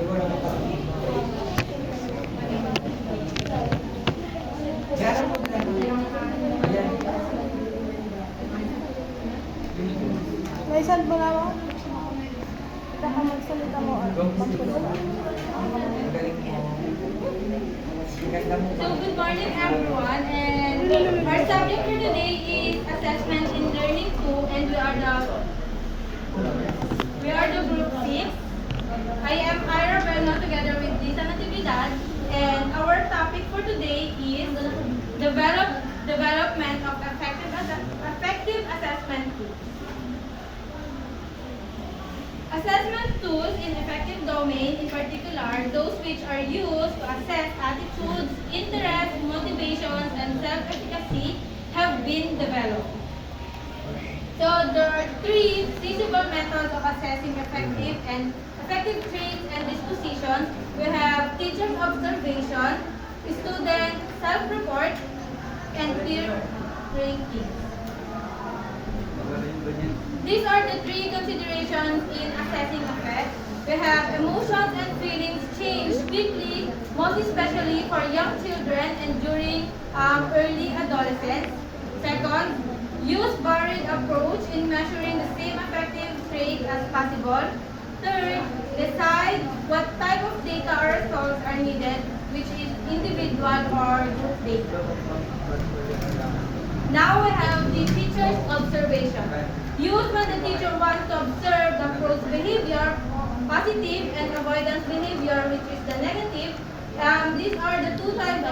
May saan mo na mo? Baka magsalita mo. So good morning everyone, and our subject for today is assessment in learning 2, and we are the group 6. I am Ira Belno together with Lisa Natividad, and our topic for today is development of effective assessment tools. Assessment tools in effective domain, in particular, those which are used to assess attitudes, interests, motivations, and self-efficacy have been developed. So there are 3 feasible methods of assessing effective traits and dispositions. We have teacher's observation, student self-report, and peer ranking. These are the 3 considerations in assessing effect. We have emotions and feelings change quickly, most especially for young children and during early adolescence. Second, use varied approach in measuring the same effective trait as possible. Third, decide what type of data or results are needed, which is individual or group data. Now we have the teacher's observation. Used when the teacher wants to observe the approach behavior, positive, and avoidance behavior, which is the negative. There are 2 types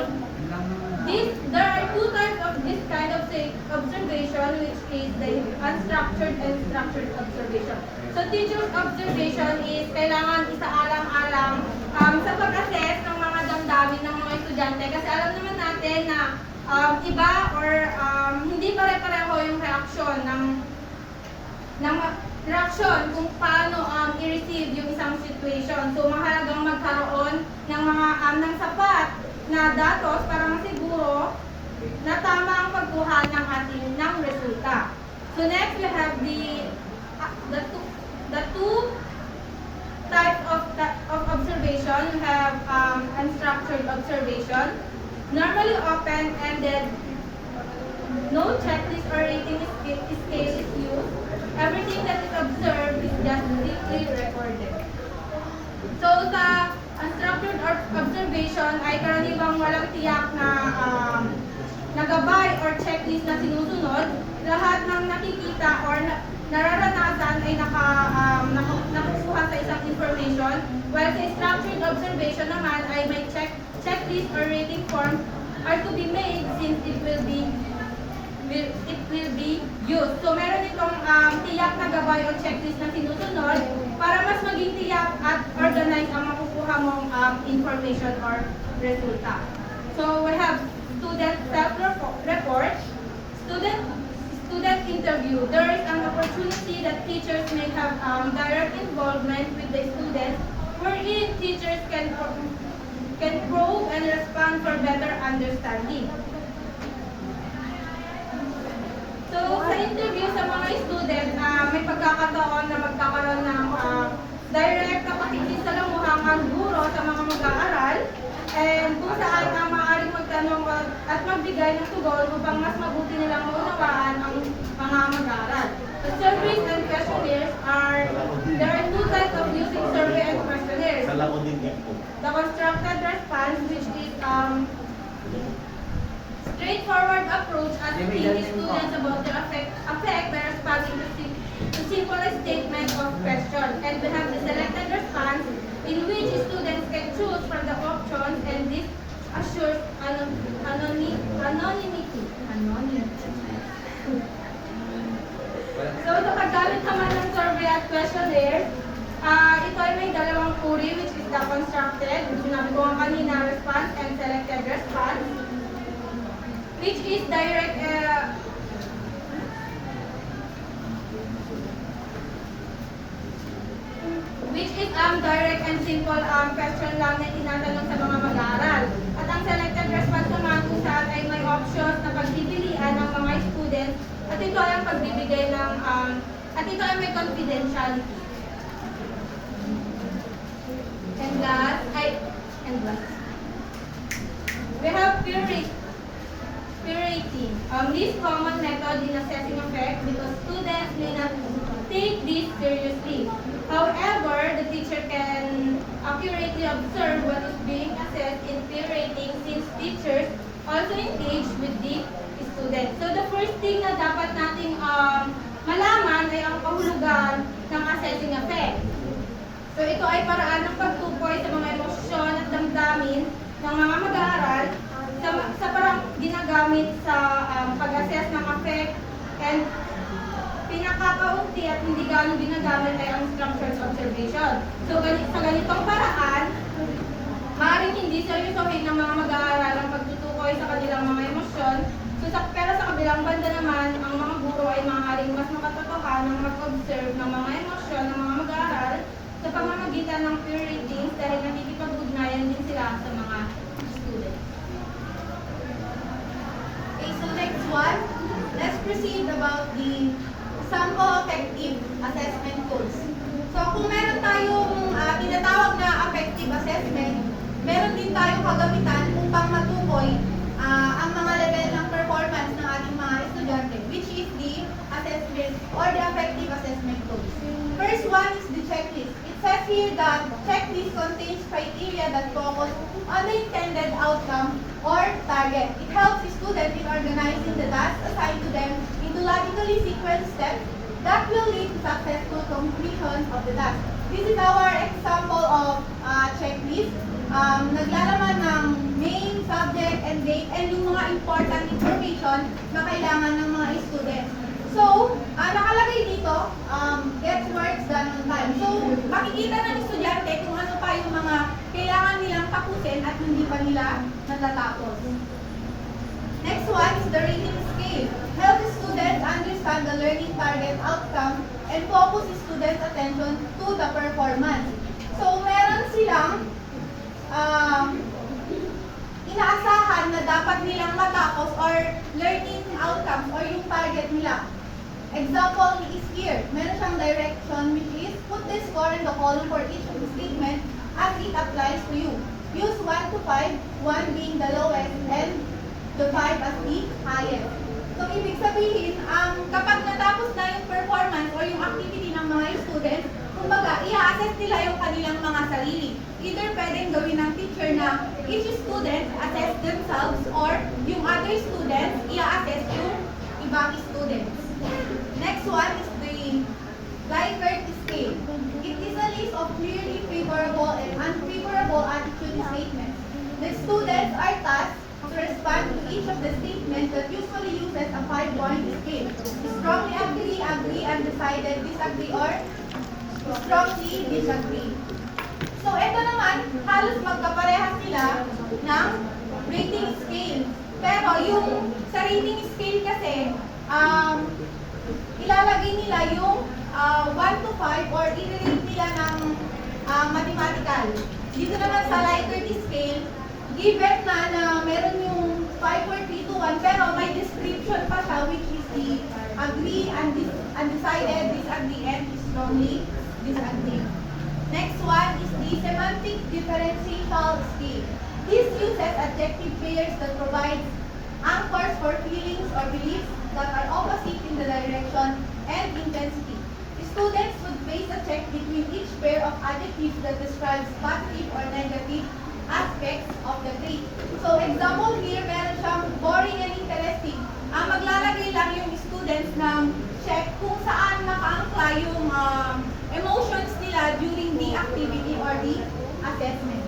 of this kind of observation, which is the unstructured and structured observation. So teacher's observation is kailangan isaalang-alang sa pag-assess ng mga damdamin ng mga estudyante, kasi alam naman natin na iba or hindi pare-pareho yung reaction kung paano i-receive yung isang situation. So mahalagang magkaroon ng mga ng sapat na datos para masiguro na tama ang pagkuha ng ating resulta. So next we have the two types of observation. We have unstructured observation, normally open-ended, no checklist or rating scale is used. Everything that is observed is just strictly recorded. So sa unstructured observation ay karaniwang walang tiyak na nagabay or checklist na sinusunod. Lahat ng nakikita or nararanasan ay nakukuha sa isang information. While sa structured observation naman ay may checklist or rating forms are to be made since it will be used. So meron itong tiyak na gabay o checklist na sinusunod para mas maging tiyak at organized ang makukuha mong information or resulta. So we have student self-report, student interview. There is an opportunity that teachers may have direct involvement with the students, wherein teachers can probe and respond for better understanding. So, sa interview sa mga student, may pagkakataon na magkakaroon ng direct na pakikisalamuhang guro sa mga mag-aaral, and kung saan maaaring magtanong at magbigay ng tugon upang mas mabuti nilang maunawaan ang mga mag-aaral. The surveys and questionnaires there are 2 types of using survey and questionnaires. The constructed response, which is straightforward approach asking students about their affect by responding to simple statement of question. And we have the selected response, in which students can choose from the options, and this assures anonymity. So sa paggamit naman ng survey at questionnaire, ito ay may dalawang uri, which is the constructed, sinabi ko nga kanina, response, and selected response, which is direct direct and simple question lang na tinatanong sa mga mag-aaral. At ang selected response naman kung saan ay may options na pagpipilian ng mga students, at ito ay ang pagbibigay ng at ito ay may confidentiality. And and last, we have peer rating. This common method in assessing effect because students may not take this seriously. However, the teacher can accurately observe what is being assessed in peer rating since teachers also engage with the students. So the first thing na dapat nating malaman ay ang kahulugan ng assessing effect. So ito ay paraan ng pagtukoy sa mga emosyon at damdamin ng mga mag-aaral sa parang ginagamit sa pag-assess ng effect, and pinakakaunti at hindi gaano ginagamit ay ang structured observation. So sa ganitong paraan, maaaring hindi seryosohin ng mga mag-aaral ang pagtutukoy sa kanilang mga emosyon. Pero sa kabilang banda naman, ang mga guro ay maaaring mas makatotohanan ng mag-observe ng mga emosyon ng mga mag-aaral sa pamamagitan ng peer ratings dahil nakikipag-ugnayan din sila sa mga students. Okay, so next one, let's proceed about the sample affective assessment tools. So kung meron tayong tinatawag na affective assessment, meron din tayong kagamitan upang matukoy ang mga level ng performance ng ating mga estudyante, which is the assessment or the affective assessment tools. First one is the checklist. It says here that checklist contains criteria that focus on the intended outcome or target. It helps the student in organizing the tasks assigned to them into logically sequenced steps that will lead to successful completion of the task. This is our example of checklist. Naglalaman ng main, subject, and date, and yung mga important information na kailangan ng mga students. So, nakalagay dito, get works done on time. So, makikita ng estudyante kung ano pa yung mga kailangan nilang tapusin at hindi pa nila natatapos. Next one is the rating scale. Help the students understand the learning target outcome and focus the students' attention to the performance. So, meron silang inaasahan na dapat nilang matapos or learning outcomes or yung target nila. Example is here. Meron siyang direction which is put the score in the column for each of the statement as it applies to you. Use 1 to 5, 1 being the lowest and the 5 as the highest. So, ibig sabihin, kapag natapos na yung performance or yung activity ng mga students, kumbaga, i-assess nila yung kanilang mga sarili. Either pwedeng gawin ng teacher na each student assess themselves or yung other students, i-assess yung ibang students. Next one is the Likert scale. It is a list of clearly favorable and unfavorable attitude statements. The students are tasked to respond to each of the statements that usually uses a 5-point scale. Strongly agree, agree, undecided, disagree, or strongly disagree. So, ito naman, halos magkaparehas sila ng rating scale. Pero yung sa rating scale kasi, ilalagay nila yung 1 to 5 or i-rate nila ng mathematical. Dito naman sa Likert scale, given na meron yung 5 or 3 to 1, pero may description pa siya which is the agree, undecided, disagree, and strongly disagree. Next one is the semantic differential scale. This uses adjective pairs that provide anchors for feelings or beliefs that are opposite in the direction and intensity. Students would face a check between each pair of adjectives that describes positive or negative aspects of the trait. So, example here, meron siyang boring and interesting. Maglalagay lang yung students ng check kung saan nakaangkla yung emotions nila during the activity or the assessment.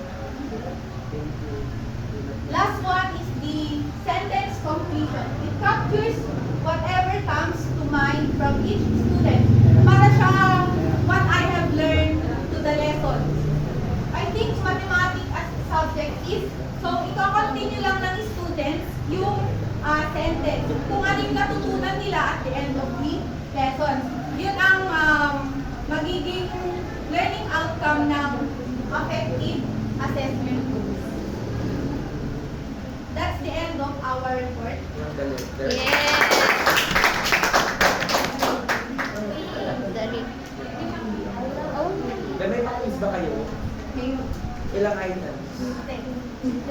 Last one is the sentence completion. It captures whatever comes to mind from each student. Para siyang what I have learned to the lesson. I think mathematics as a subject is, so ito-continue lang ng students yung sentence. Kung ano yung natutunan nila at the end of the lesson. Yun ang magiging learning outcome ng affective assessment tools. That's the end of our report. May quiz ba kayo? Ngayon. Ilang items?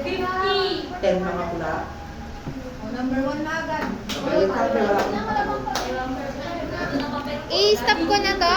50. 10 mga pula. O, number 1 na agad. Okay, wala akong I-stop ko na to.